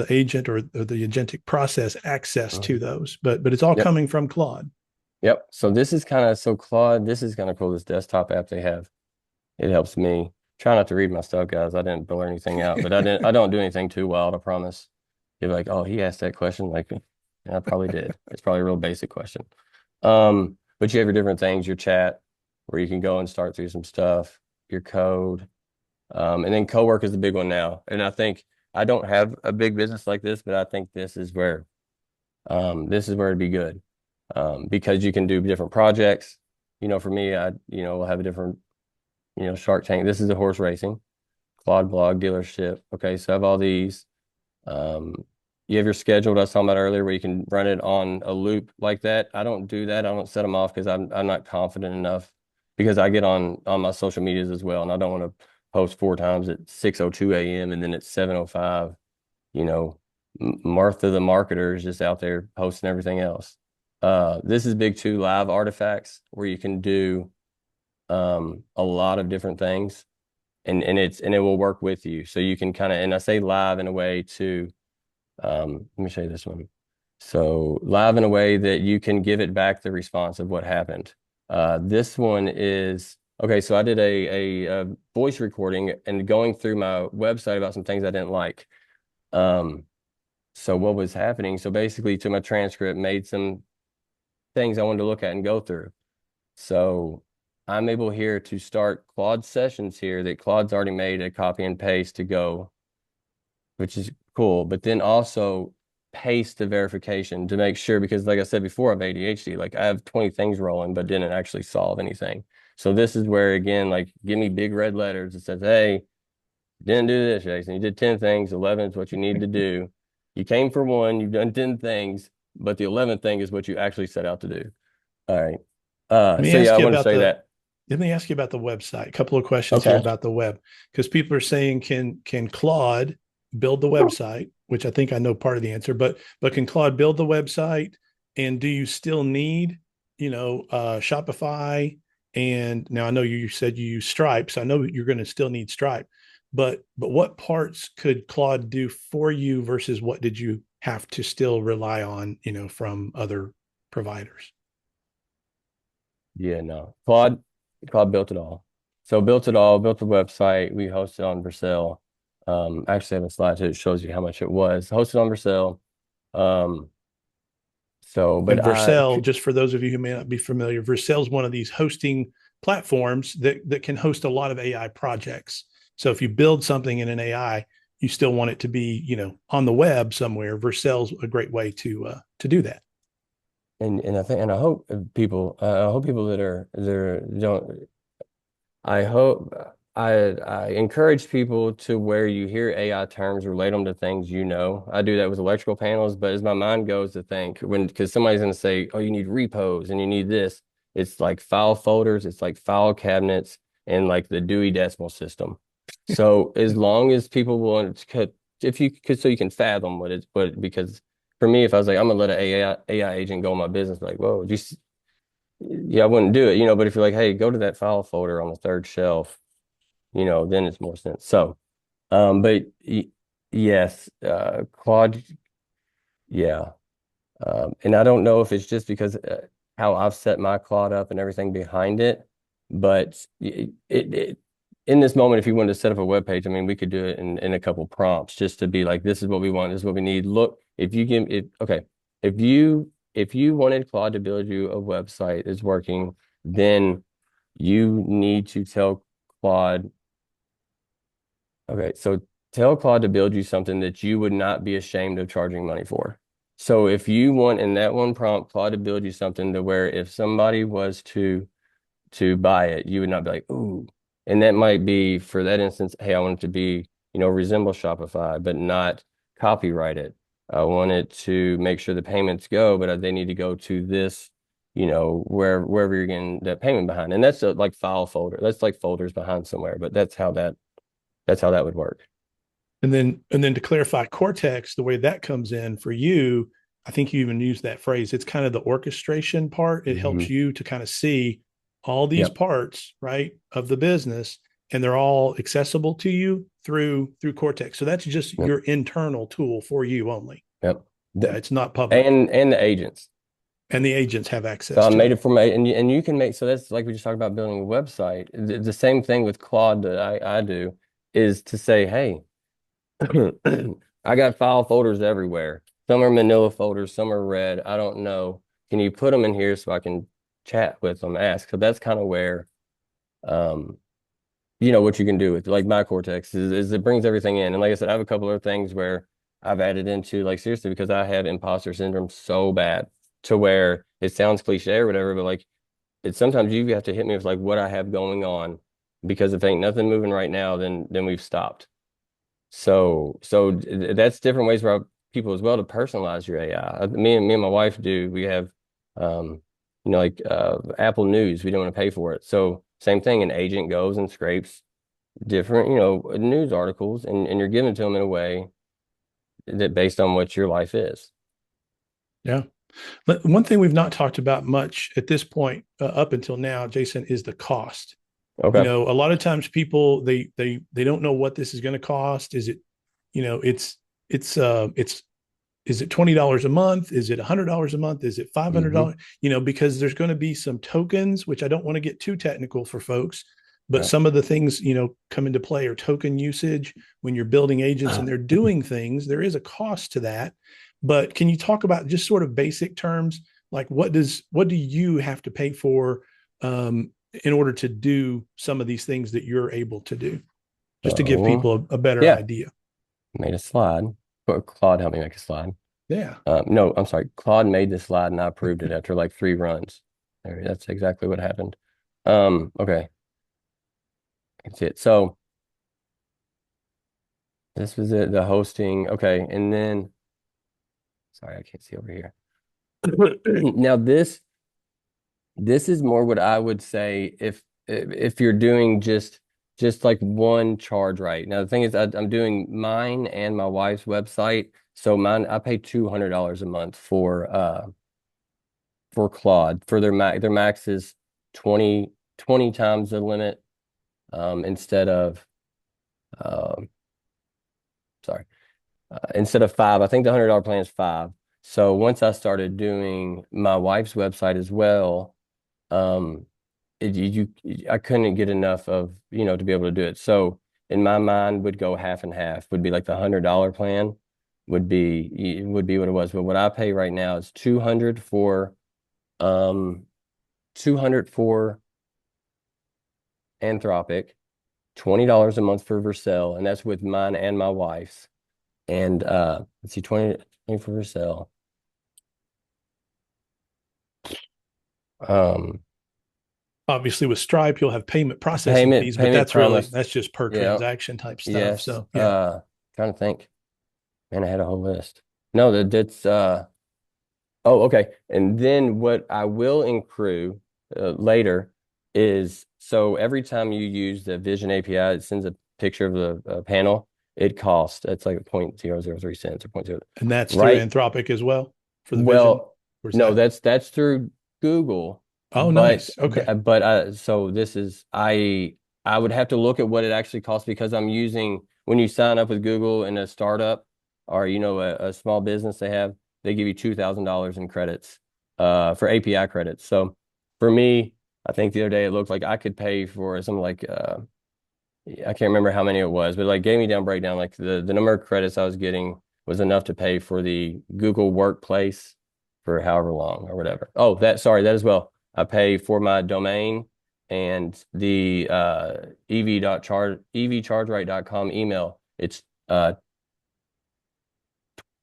agent or the agentic process access to those, but it's all
Yep.
coming from Claude.
Yep. So this is kind of so Claude, this is kind of cool, this desktop app they have. It helps me. Try not to read my stuff, guys. I didn't blur anything out, but I don't do anything too wild, I promise. You're like, oh, he asked that question. Like, yeah, I probably did. It's probably a real basic question. But you have your different things, your chat, where you can go and start through some stuff, your code. And then co-work is the big one now. And I think I don't have a big business like this, but I think this is where it'd be good. Because you can do different projects. For me, we'll have a different, Shark Tank. This is the horse racing, Claude blog dealership. Okay, so I have all these. Um, you have your schedule that I was talking about earlier where you can run it on a loop like that. I don't do that. I don't set them off because I'm not confident enough, because I get on my social medias as well, and I don't want to post 4 times at 6:02 a.m. and then at 7:05, you know, Martha the marketer is just out there posting everything else. This is big too, live artifacts where you can do a lot of different things, and it will work with you. So you can kind of, and I say live in a way to let me show you this one. So live in a way that you can give it back the response of what happened. This one is Okay, so I did a voice recording and going through my website about some things I didn't like. Um, so what was happening? So basically, to my transcript, made some things I wanted to look at and go through. So I'm able here to start Claude sessions here that Claude's already made a copy and paste to go, which is cool. But then also paste the verification to make sure, because like I said before, I have ADHD. Like I have 20 things rolling, but didn't actually solve anything. So this is where again, like give me big red letters that says, hey, didn't do this, Jason. You did 10 things. 11 is what you need to do. You came for one, you've done 10 things, but the 11th thing is what you actually set out to do. All right.
Let me
So yeah,
ask
I
you
want to
about
say
the
that.
Let me ask you about the website. A couple of questions here
Okay.
about the web, because people are saying, can Claude build the website? Which I think I know part of the answer, but can Claude build the website? And do you still need, Shopify? And now I know you said you use Stripe, so I know you're going to still need Stripe. But what parts could Claude do for you versus what did you have to still rely on, from other providers?
Yeah, no. Claude built it all. So built it all, built the website. We hosted on Vercel. Actually I have a slide that shows you how much it was. Hosted on Vercel. Um, so
And
but I
Vercel, just for those of you who may not be familiar, Vercel is one of these hosting platforms that can host a lot of AI projects. So if you build something in an AI, you still want it to be, on the web somewhere. Vercel's a great way to do that.
and I think and I hope people that are there don't I hope I encourage people to where you hear AI terms, relate them to things you know. I do that with electrical panels, but as my mind goes to think because somebody's going to say, oh, you need repos and you need this. It's like file folders, it's like file cabinets, and like the Dewey Decimal System. So as long as people will, if you could, so you can fathom because for me, if I was like, I'm gonna let an AI agent go in my business, like, whoa, just yeah, I wouldn't do it, but if you're like, hey, go to that file folder on the third shelf, then it's more sense. So, but yes, Claude, yeah. And I don't know if it's just because how I've set my Claude up and everything behind it, but in this moment, if you wanted to set up a web page, I mean, we could do it in a couple prompts just to be like, this is what we want, this is what we need. Look, if you give it, okay, if you wanted Claude to build you a website that's working, then you need to tell Claude, okay, so tell Claude to build you something that you would not be ashamed of charging money for. So if you want in that one prompt, Claude to build you something to where if somebody was to buy it, you would not be like, ooh. And that might be for that instance, hey, I want it to be, resemble Shopify, but not copyright it. I want it to make sure the payments go, but they need to go to this, wherever you're getting that payment behind. And that's like file folder. That's like folders behind somewhere, but that's how that would work.
And then to clarify Cortex, the way that comes in for you, I think you even use that phrase. It's kind of the orchestration part. It helps
Hmm.
you to kind of see all these
Yep.
parts, right, of the business, and they're all accessible to you through Cortex. So that's just
Yep.
your internal tool for you only.
Yep.
Yeah, it's not public,
And the agents.
and the agents have
So
access
I
to
made
it.
it for my and you can make so that's like we just talked about building a website. The same thing with Claude that I do is to say, hey, I got file folders everywhere. Some are manila folders, some are red. I don't know. Can you put them in here so I can chat with them, ask? So that's kind of where um what you can do with like my Cortex is it brings everything in. And like I said, I have a couple of things where I've added into like seriously because I have imposter syndrome so bad to where it sounds cliche or whatever, but like it's sometimes you have to hit me with like what I have going on because if ain't nothing moving right now, then we've stopped. So that's different ways for people as well to personalize your AI. Me and my wife do. We have like Apple News. We don't want to pay for it. So same thing, an agent goes and scrapes different, news articles and you're giving to them in a way that based on what your life is.
Yeah. But one thing we've not talked about much at this point, up until now, Jason, is the cost.
Okay.
A lot of times people they don't know what this is going to cost. Is it, it's it's is it $20 a month? Is it $100 a month? Is it $500? Because there's going to be some tokens, which I don't want to get too technical for folks, but
Yeah.
some of the things, come into play are token usage when you're building agents and they're doing things. There is a cost to that. But can you talk about just sort of basic terms, like what do you have to pay for in order to do some of these things that you're able to do, just to give
So
people a better
yeah,
idea?
made a slide. But Claude helped me make a slide.
Yeah.
No, I'm sorry. Claude made the slide and I approved it after like 3 runs. That's exactly what happened. Okay. That's it. So this was it, the hosting. Okay. And then, sorry, I can't see over here. Now this is more what I would say if you're doing just like one ChargeRight. Now the thing is I'm doing mine and my wife's website. So mine I pay $200 a month for Claude for their max is 20 times the limit instead of um sorry instead of 5. I think the $100 plan is 5. So once I started doing my wife's website as well, um I couldn't get enough of to be able to do it. So in my mind would go half and half, would be like the $100 plan would be what it was. But what I pay right now is 200 for um 200 for Anthropic, $20 a month for Vercel, and that's with mine and my wife's. And let's see, 20 for Vercel. Um
Obviously with Stripe, you'll have payment processing fees, but
payment promise.
that's just per
Yeah.
transaction type stuff.
Yes.
So yeah.
Trying to think. Man, I had a whole list. No, that's oh, okay. And then what I will accrue later is so every time you use the Vision API, it sends a picture of the panel. It costs, it's like 0.003 cents or 0.0.
And that's through
Right.
Anthropic as well for the Vision.
Well,
Or is
no,
that?
that's through Google,
Oh,
but
nice. Okay.
so this is I would have to look at what it actually costs because I'm using when you sign up with Google in a startup or a small business they give you $2,000 in credits for API credits. So for me, I think the other day it looked like I could pay for something like I can't remember how many it was, but like gave me down breakdown like the number of credits I was getting was enough to pay for the Google Workplace for however long or whatever. Oh, that as well. I pay for my domain and the evchargeright.com email. It's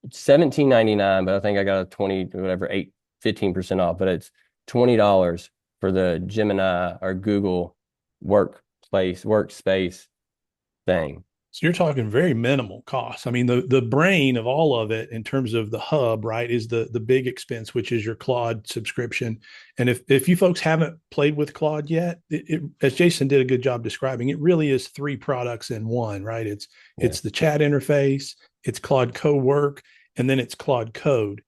$17.99, but I think I got a 20 whatever 15% off, but it's $20 for the Gemini or Google workspace thing.
So you're talking very minimal costs. I mean, the brain of all of it in terms of the hub, right, is the big expense, which is your Claude subscription. And if you folks haven't played with Claude yet, as Jason did a good job describing, it really is 3 products in one, right? It's the chat interface, it's Claude Co-work, and then it's Claude Code.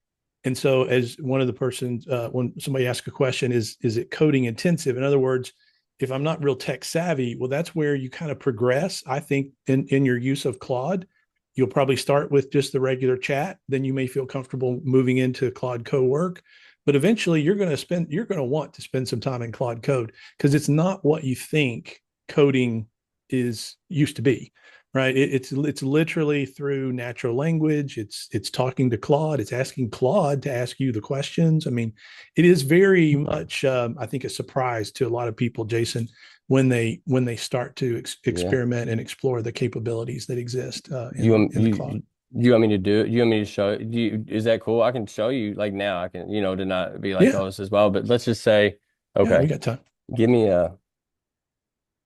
And so, as one of the persons, when somebody asks a question, is it coding intensive? In other words, if I'm not real tech savvy, well, that's where you kind of progress. I think in your use of Claude, you'll probably start with just the regular chat. Then you may feel comfortable moving into Claude Co-work, but eventually you're going to want to spend some time in Claude Code because it's not what you think coding used to be, right? It's literally through natural language. It's talking to Claude. It's asking Claude to ask you the questions. I mean, it is very much, I think, a surprise to a lot of people, Jason, when they start to experiment and explore the capabilities that exist in the Claude.
You want me to do it? You want me to show it? Is that cool? I can show you like now. I can, to not be like,
Yeah,
oh, this is wild, but let's just say,
yeah, we
okay,
got time.
give me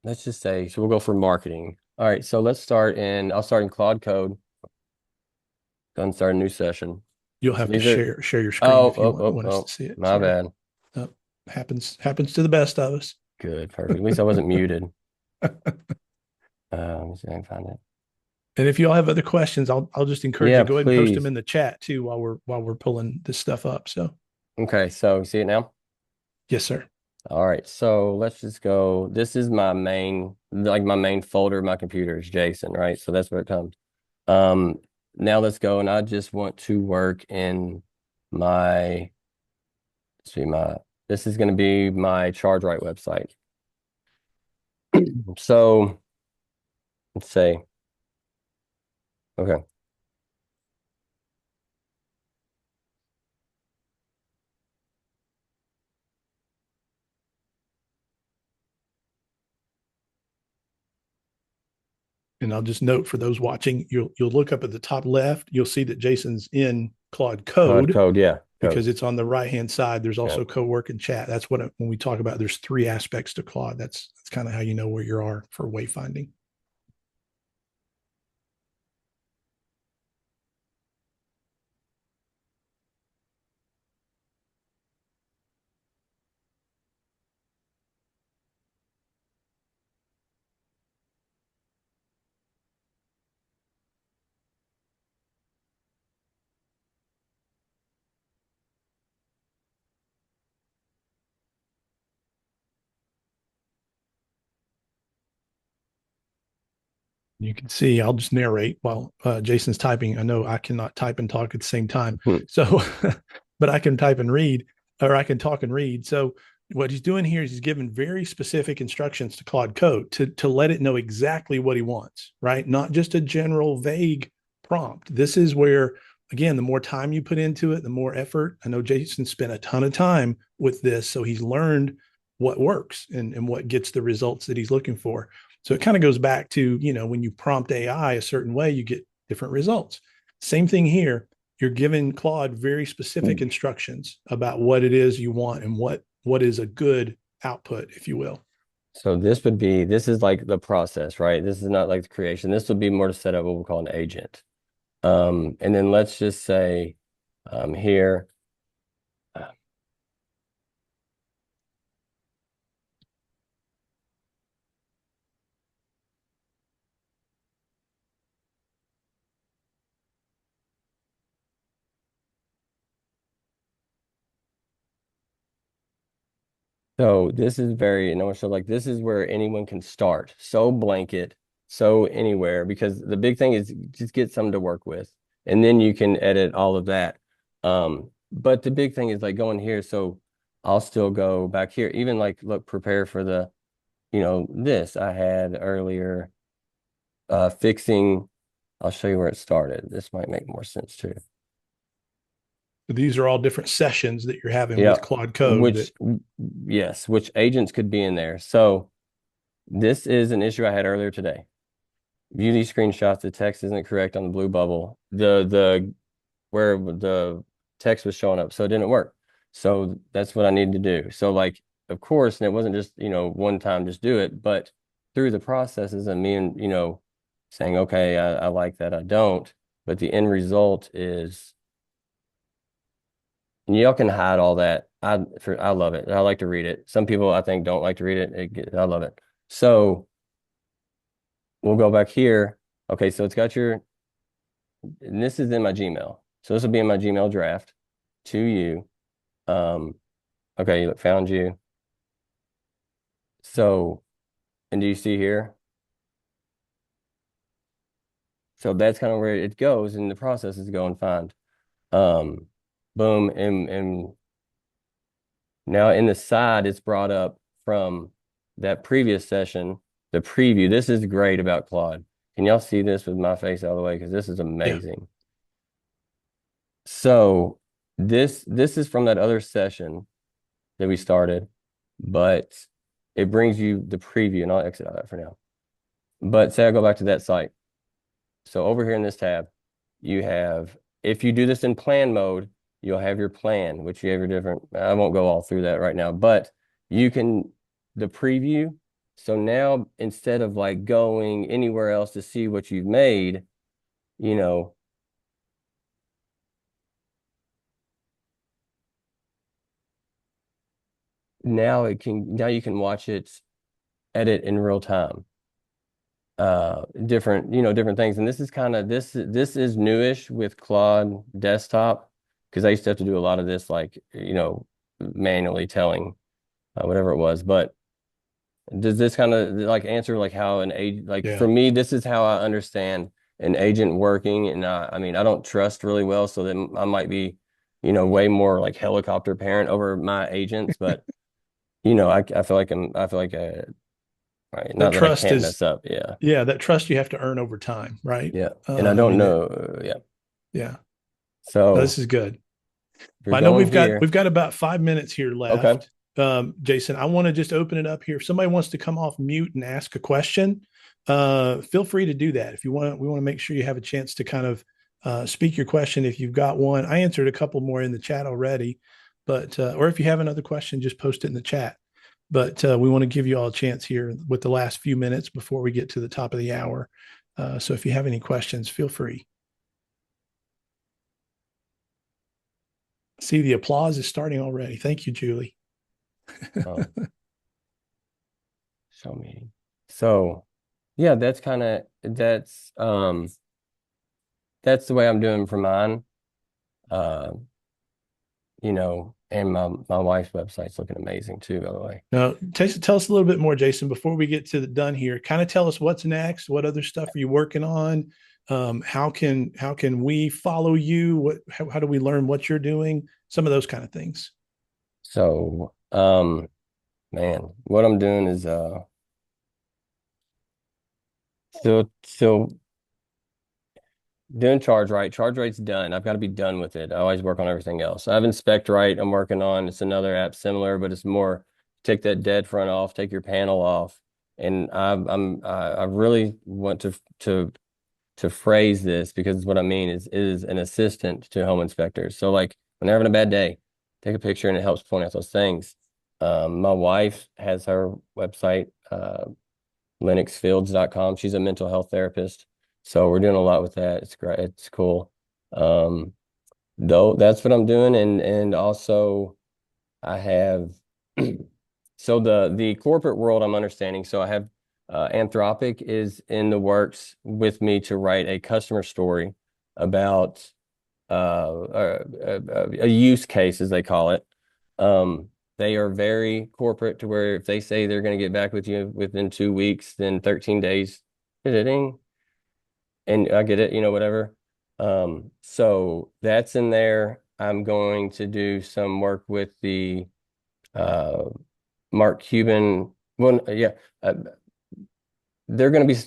let's just say, so we'll go for marketing. All right, so I'll start in Claude Code. Go and start a new session.
You'll
So
have to
these are,
share your screen if you want us to
oh,
see it.
my
Sorry.
bad.
Happens to the best of us.
Good, perfect. At least I wasn't muted. Let me see if I can find it.
And if you all have other questions, I'll just encourage
Yeah,
you go ahead and post
please.
them in the chat too while we're pulling this stuff up. So
Okay, so you see it now?
yes, sir.
All right, so let's just go. This is my main, like my main folder of my computer is JSON, right? So that's where it comes. now let's go. And I just want to work in my, see my, this is going to be my ChargeRight website. So let's say, okay.
And I'll just note for those watching, you'll look up at the top left, you'll see that Jason's in Claude
Claude
Code
Code, yeah, Code.
because it's on the right hand side. There's
Yeah.
also co-work and chat. That's what when we talk about there's three aspects to Claude. That's kind of how you know where you are for wayfinding. You can see, I'll just narrate while Jason's typing. I know I cannot type and talk at the same time.
Hmm.
So, but I can type and read, or I can talk and read. So, what he's doing here is he's giving very specific instructions to Claude Code to let it know exactly what he wants, right? Not just a general vague prompt. This is where, again, the more time you put into it, the more effort. I know Jason spent a ton of time with this. So, he's learned what works and what gets the results that he's looking for. So it kind of goes back to, when you prompt AI a certain way, you get different results. Same thing here. You're giving Claude very specific instructions about what it is you want and what is a good output, if you will.
So this is like the process, right? This is not like the creation. This would be more to set up what we call an agent. And then let's just say here, so this is very, and I want to show like this is where anyone can start. So blanket, so anywhere, because the big thing is just get something to work with, and then you can edit all of that. But the big thing is like going here. So I'll still go back here, even like look, prepare for the, this I had earlier, fixing. I'll show you where it started. This might make more sense too.
These are all different sessions that you're having
Yeah,
with Claude Code that,
which yes, which agents could be in there. So this is an issue I had earlier today. View these screenshots. The text isn't correct on the blue bubble. The where the text was showing up, so it didn't work. So that's what I needed to do. So like, of course, and it wasn't just, one time just do it, but through the processes and me and, saying, okay, I like that, I don't. But the end result is, and y'all can hide all that. I love it. I like to read it. Some people I think don't like to read it. I love it. So we'll go back here. Okay, so it's got your, and this is in my Gmail. So this will be in my Gmail draft to you. Okay, look, found you. So, and do you see here? So that's kind of where it goes, and the process is go and find. Um, boom, and now in the side, it's brought up from that previous session, the preview. This is great about Claude. Can y'all see this with my face out of the way? Because this is
yeah.
amazing. So this is from that other session that we started, but it brings you the preview, and I'll exit out of that for now. But say I go back to that site. So over here in this tab, you have, if you do this in plan mode, you'll have your plan, which you have your different, I won't go all through that right now, but you can, the preview. So now instead of like going anywhere else to see what you've made, you know, now you can watch it edit in real time. Different things. And this is kind of this is newish with Claude desktop, because I used to have to do a lot of this, like, manually telling whatever it was. But does this kind of like answer like how an age, like
Yeah.
for me, this is how I understand. an agent working, and I mean, I don't trust really well, so then I might be, way more like helicopter parent over my agents, but I feel like right,
That
not that I
trust
can't
is,
mess up. Yeah.
yeah, that trust you have to earn over time, right?
Yeah. And I
I
don't
mean,
know. Yeah.
yeah, this
So
is good.
if you're
Well, I know
going
we've
here,
got about 5 minutes here
okay.
left. Jason, I want to just open it up here. If somebody wants to come off mute and ask a question, feel free to do that. If you want, we want to make sure you have a chance to kind of speak your question if you've got one. I answered a couple more in the chat already, but or if you have another question, just post it in the chat. But we want to give you all a chance here with the last few minutes before we get to the top of the hour. So if you have any questions, feel free. See, the applause is starting already. Thank you, Julie.
Um, show me. So yeah, that's the way I'm doing for mine. Uh, and my wife's website's looking amazing too, by the way.
Now, tell us a little bit more, Jason, before we get to the done here. Kind of tell us what's next. What other stuff are you working on? How can we follow you? How do we learn what you're doing? Some of those kind of things.
So, man, what I'm doing is still doing ChargeRight. ChargeRight's done. I've got to be done with it. I always work on everything else. I have InspectRight I'm working on. It's another app similar, but it's more take that dead front off, take your panel off. And I really want to phrase this because what I mean is an assistant to home inspectors. So like when they're having a bad day, take a picture and it helps point out those things. My wife has her website, linuxfields.com. She's a mental health therapist. So we're doing a lot with that. It's great. It's cool. Um, though that's what I'm doing. And also I have so the corporate world I'm understanding. So I have Anthropic is in the works with me to write a customer story about a use case, as they call it. They are very corporate to where if they say they're going to get back with you within 2 weeks, then 13 days, ding, and I get it, whatever. So that's in there. I'm going to do some work with the uh, Mark Cuban. Well, yeah, uh, they're going to be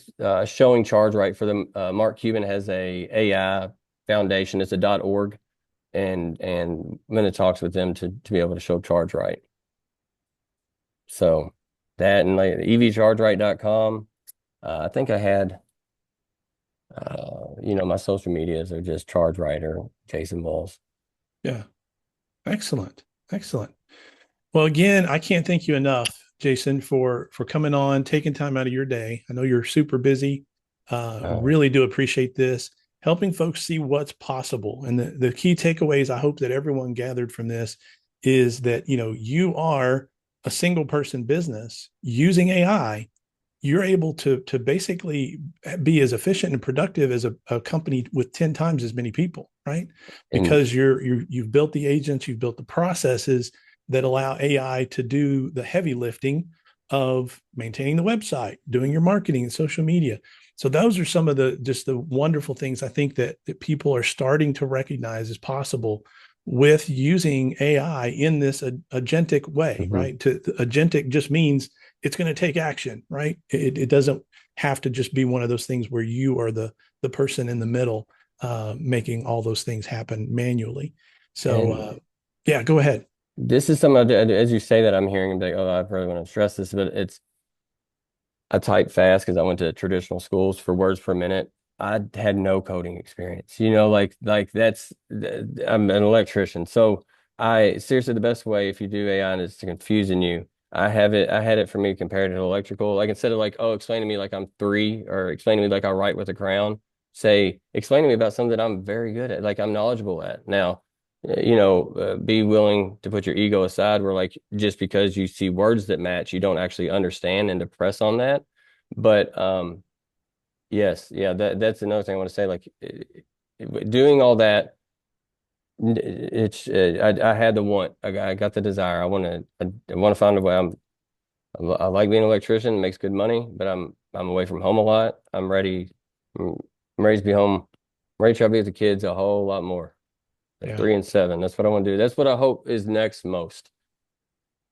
showing ChargeRight for them. Mark Cuban has a AI foundation. It's a .org, and I'm going to talks with them to be able to show ChargeRight. So that and like evchargeright.com. I think I had my social medias are just ChargeRight or Jason Bowles.
Yeah, excellent, excellent. Well, again, I can't thank you enough, Jason, for coming on, taking time out of your day. I know you're super busy.
Uh,
Really do appreciate this, helping folks see what's possible. And the key takeaways I hope that everyone gathered from this is that you are a single person business using AI. You're able to basically be as efficient and productive as a company with 10 times as many people, right?
and
Because you've built the agents, you've built the processes that allow AI to do the heavy lifting of maintaining the website, doing your marketing and social media. So those are some of the wonderful things I think that people are starting to recognize as possible with using AI in this agentic way,
mhm.
right? Agentic just means it's going to take action, right? It doesn't have to just be one of those things where you are the person in the middle making all those things happen manually. So
And
yeah, go ahead.
this is something as you say that I'm hearing like, oh, I really want to stress this, but I type fast because I went to traditional schools for words per minute. I had no coding experience. Like I'm an electrician. So I seriously the best way if you do AI is to confusing you. I had it for me compared to electrical. Like instead of like, oh, explain to me like I'm three or explain to me like I write with a crown, say, explain to me about something that I'm very good at, like I'm knowledgeable at. Now, be willing to put your ego aside where like just because you see words that match, you don't actually understand and to press on that. But yes, yeah, that's another thing I want to say. Like doing all that, it's I had the want, I got the desire. I want to find a way. I like being an electrician, makes good money, but I'm away from home a lot. I'm ready. I'm ready to be home. I'm ready to try to be with the kids a whole lot more. At
Yeah.
3 and 7. That's what I want to do. That's what I hope is next most.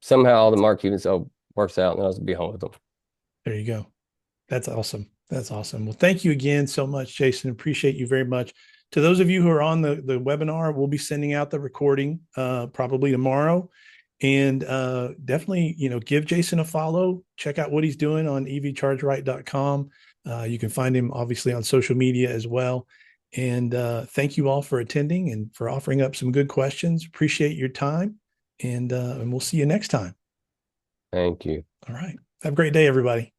Somehow the Mark Cuban so works out and I'll be home with them.
There you go. That's awesome. That's awesome. Well, thank you again so much, Jason. Appreciate you very much. To those of you who are on the webinar, we'll be sending out the recording probably tomorrow. And definitely, give Jason a follow. Check out what he's doing on evchargeright.com. You can find him obviously on social media as well. And thank you all for attending and for offering up some good questions. Appreciate your time. And we'll see you next time.
Thank you.
All right. Have a great day, everybody.